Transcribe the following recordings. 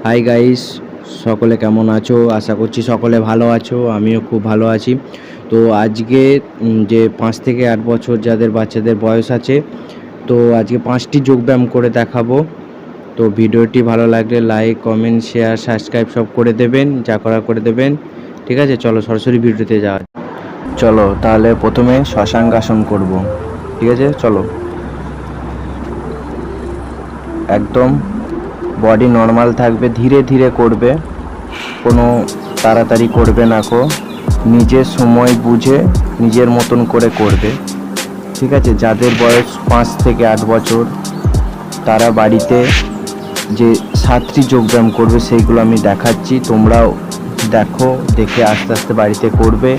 Hi guys, সকলে কেমন আছো? আশা করছি সকলে ভালো আছো, আমিও খুব ভালো আছি। তো আজকে যে 5 থেকে 8 বছর যাদের বাচ্চাদের বয়স আছে, তো আজকে 5টি যোগব্যায়াম করে দেখাবো। তো ভিডিওটি ভালো লাগলে লাইক, কমেন্ট, শেয়ার, সাবস্ক্রাইব সব করে দেবেন, যা করা করে দেবেন। ঠিক আছে, চলো সরাসরি ভিডিওতে যাওয়া। চলো তাহলে প্রথমে শশাঙ্গাসন করব। ঠিক আছে, চলো। একদম বডি নর্মাল থাকবে, ধীরে ধীরে করবে, কোনো তাড়াতাড়ি করবে না কো, নিজের সময় বুঝে নিজের মতন করে করবে। ঠিক আছে, যাদের বয়স 5 থেকে 8 বছর তারা বাড়িতে যে 7টি যোগব্যায়াম করবে সেইগুলো আমি দেখাচ্ছি, তোমরাও দেখো, দেখে আস্তে আস্তে বাড়িতে করবে।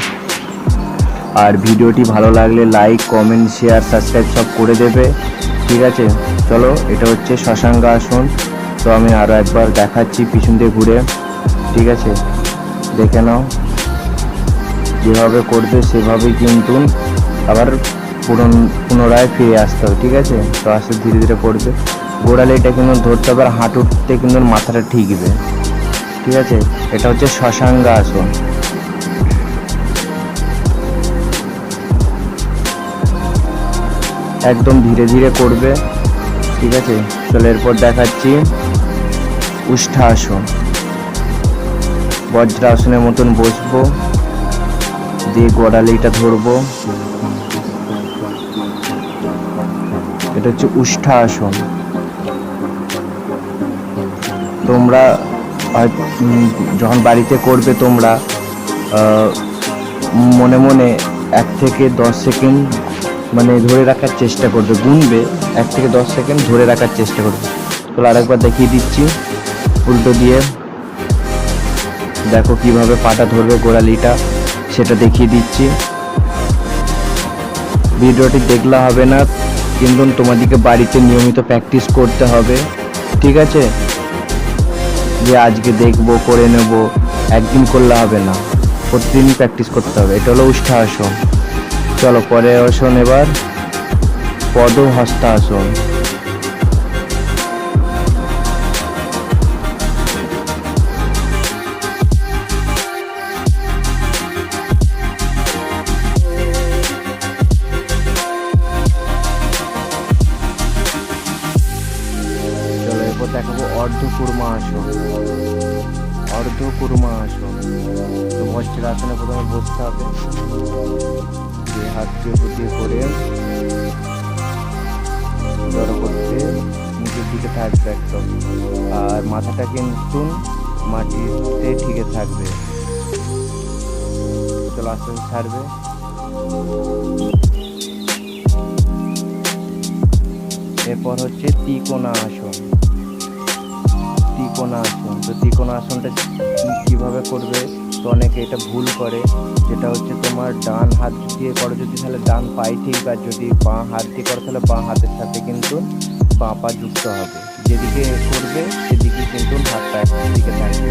আর ভিডিওটি ভালো লাগলে লাইক, কমেন্ট, শেয়ার, সাবস্ক্রাইব সব করে দেবে। ঠিক আছে, চলো। এটা হচ্ছে শশাঙ্গাসন। তো আমি আরও একবার দেখাচ্ছি পিছন দিয়ে ঘুরে। ঠিক আছে, দেখে নাও। যেভাবে করবে সেভাবেই কিন্তু আবার পুনরায় ফিরে আসতে হবে। ঠিক আছে, তো আস্তে ধীরে ধীরে করবে। গোড়ালিটা কিন্তু ধরতে হবে, আর হাঁটুতে কিন্তু মাথাটা ঠিকবে। ঠিক আছে, এটা হচ্ছে শশাঙ্গাসন। একদম ধীরে ধীরে করবে। ঠিক আছে, চলো এরপর দেখাচ্ছি উষ্ঠাসন। বজ্রাসনের মতন বসবো, দিয়ে গোড়ালিটা ধরবো। এটা হচ্ছে উষ্ঠাসন। তোমরা যখন বাড়িতে করবে তোমরা মনে মনে 1 থেকে 10 সেকেন্ড মানে ধরে রাখার চেষ্টা করবে, গুনবে 1 থেকে 10 সেকেন্ড ধরে রাখার চেষ্টা করবে। তো আরেকবার দেখিয়ে দিচ্ছি উল্টো দিয়ে, দেখো কিভাবে পাটা ধরবে, গোড়ালিটা, সেটা দেখিয়ে দিচ্ছি। ভিডিওটি দেখলে হবে না, কিন্তু তোমাদেরকে বাড়িতে নিয়মিত প্র্যাকটিস করতে হবে। ঠিক আছে, যে আজকে দেখবো করে নেব, একদিন করলে হবে না, প্রতিদিন প্র্যাকটিস করতে হবে। এটা হলো উষ্ঠাসন। চলো পরে আসন, এবার পদহস্তাসন। চলো এরপর দেখাবো অর্ধকুর্মাসন। অর্ধকুর্মাসন, তো বজ্রাসনে প্রথমে বসতে হবে, দিয়ে হাতকে উপর দিয়ে করে জড়ো করতে নিচের দিকে থাকবে একদম, আর মাথাটা কিন্তু মাটিতে ঠিকে থাকবে। চলো আস্তে আস্তে ছাড়বে। এরপর হচ্ছে ত্রিকোণাসন। ত্রিকোণাসন, তো ত্রিকোণাসনটা কিভাবে করবে, তো অনেকে এটা ভুল করে, যেটা হচ্ছে তোমার ডান হাত দিয়ে করো যদি তাহলে ডান পায়ে ঠিক, আর যদি বাঁ হাত দিয়ে করো তাহলে বাঁ হাতের সাথে কিন্তু বাঁ পা যুক্ত হবে। যেদিকে করবে সেদিকে কিন্তু হাতটা একদিকে থাকবে।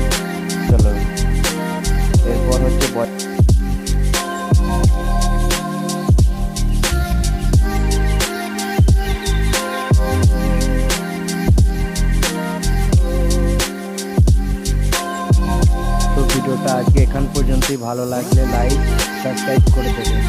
চলো এরপর হচ্ছে ভিডিওটা আজকে এখান পর্যন্তই। ভালো লাগলে লাইক, সাবস্ক্রাইব করে দেবেন।